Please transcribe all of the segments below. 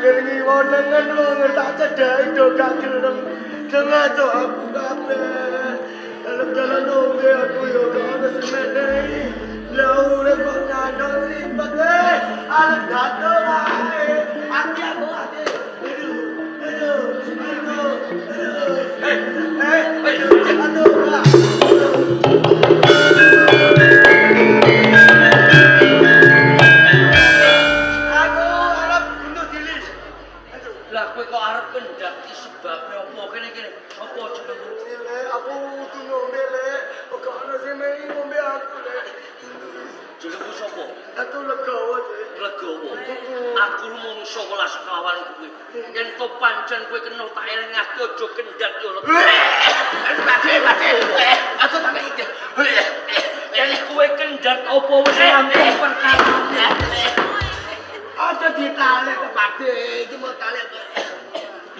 angger ngiwonengen wong tak cedhaki do gak gelem. Dengar aku kabeh. Dalam nombe aku yo gak semenehi. Laure kok nyandol lipat alat gatel ae. Ati aku ati. Lah kowe kok arep pendak iki sebabe opo kene? Opo jenengmu? Aku kudu ngombe lek, kok ana sing mengi ngombe aku lek. Jenengmu sapa? Aku Legowo. Legowo. Aku mungsu welas kawan kowe. Yen to pancen kowe kena tak elingake aja kendhat yo Legowo. Mati. Aku tak iki. Yen kowe kendhat opo wis rampung perkarane. Aja ditalik kok Pakde, iki mau talik.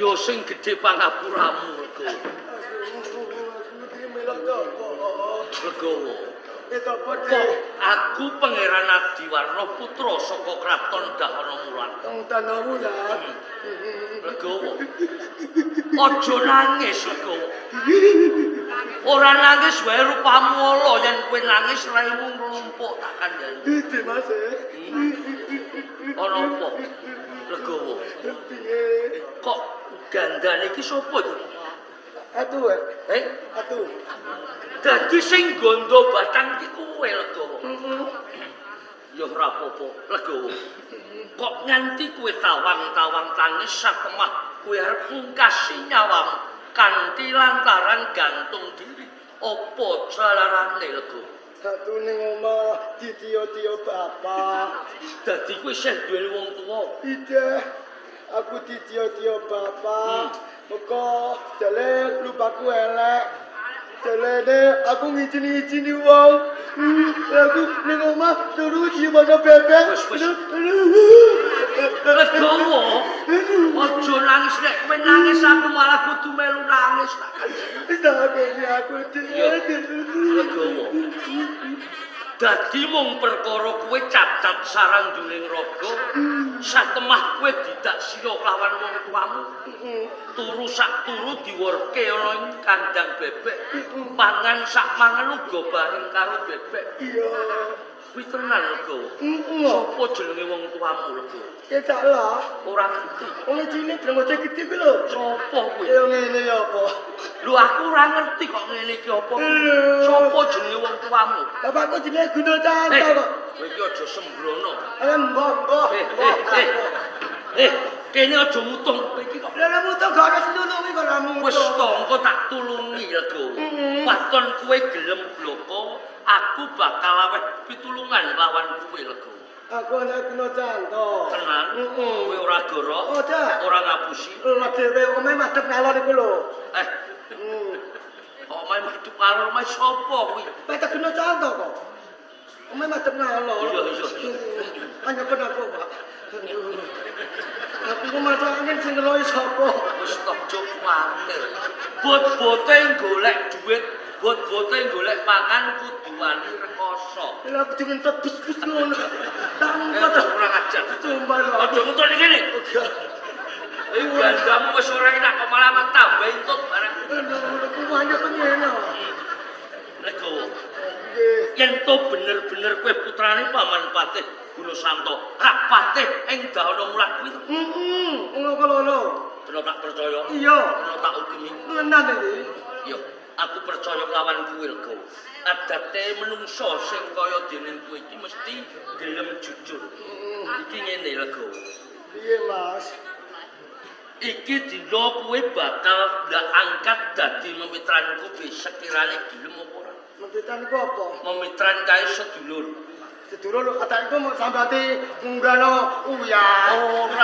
Yo sing gedhe pangapuramu Legowo. Aku melok jopo. Legowo. Itu apa Aku Pangeran Adiwarna putra saka kraton Dahana Mulan. Dahana Mulan. Legowo. Aja nangis Legowo. Ora nangis wae rupamu ala yen kowe nangis raimu nglumpuk tak kandhani. Iki Mas. Ana apa? Legowo. Piye? Kok gandane iki sapa iki? Atu. Atu. Dadi sing gondo batang iki kowe Legowo. Ya ora apa-apa, Legowo. Kok nganti kowe tawang-tawang tangis satemah kowe arep ngungkasi nyawamu kanthi lantaran gantung diri. Apa jalarane Legowo? Satu ning omah ditiyo-tiyo bapak. Dadi kowe isih duweni wong tuwa. Iya. Aku ditiyo-tiyo bapak. Muga jale lupaku elek. Jalene aku ngijini wong. Aku ning omah turu jiwana bebek. Wis. Legowo. Aja nangis nek kowe nangis aku malah kudu melu nangis tak kandhani. Wis tak kene aku Legowo. Dadi mung perkara kowe cacat saranjuning raga, satemah kowe didak sira lawan wong tuamu. Turu sak turu diwerke ana ing kandang bebek. Pangan sak mangan uga bareng karo bebek. Iya. Kuwi tenan Legowo. Sopo jenenge wong tuamu Legowo? Ya salah. Ora ngerti. Wong cilik jenenge bocah gedhe kuwi lho. Sopo kuwi? Ya ngene ya apa? Lho aku ora ngerti kok ngene iki apa. Sopo jenenge wong tuamu? Bapakku jenenge Gundo Canto kok. Kowe iki aja sembrono. Mbok. Kene aja mutung kowe iki kok. Lah mutung gak ada senulungi kok ramu. Wis to engko tak tulungi Legowo. Waton kowe gelem bloko, aku bakal aweh pitulungan lawan kowe Legowo. Aku anak Gundo Canto. Tenan? Kowe ora goro? Ora. Ora ngapusi? Lah dhewe omahe madhep ngalor iku lho. Omahe madhep ngalor omahe sapa kuwi? Petak Gundo Canto kok. Omahe madhep ngalor. Iya. Panjenengan aku, Pak. Aku ku masak angin sing ngelohi sapa? Wis tok cuk kuwatir. Bot-bote golek duit, bot-bote golek makan kuduane rekoso. Lah aku ngentut bus-bus ngono. Tak mumpet Kurang ajar. sumpah lho. Aja mutung iki kene. Gandamu wis ora enak kok malah tambah entut barang. Aku wanyo ngene. Legowo. Nggih. Yen to bener-bener kowe putrane Paman Patih Guno Santo, rak patih ing Dahana Mulan kuwi. Ngono. Kena tak percaya. Iya. Kena tak ugemi. Tenan iki. Yo, aku percaya lawan kuwi Legowo. Adate menungso sing kaya dene kowe iki mesti gelem jujur. Iki ngene Legowo. Piye, Mas? Iki dina kowe bakal ndak angkat dadi memitranku sekirane gelem apa ora. Memitran iku apa? Memitran kae sedulur. Sedulur kata iku mau sambate ngunggano uyah. Ora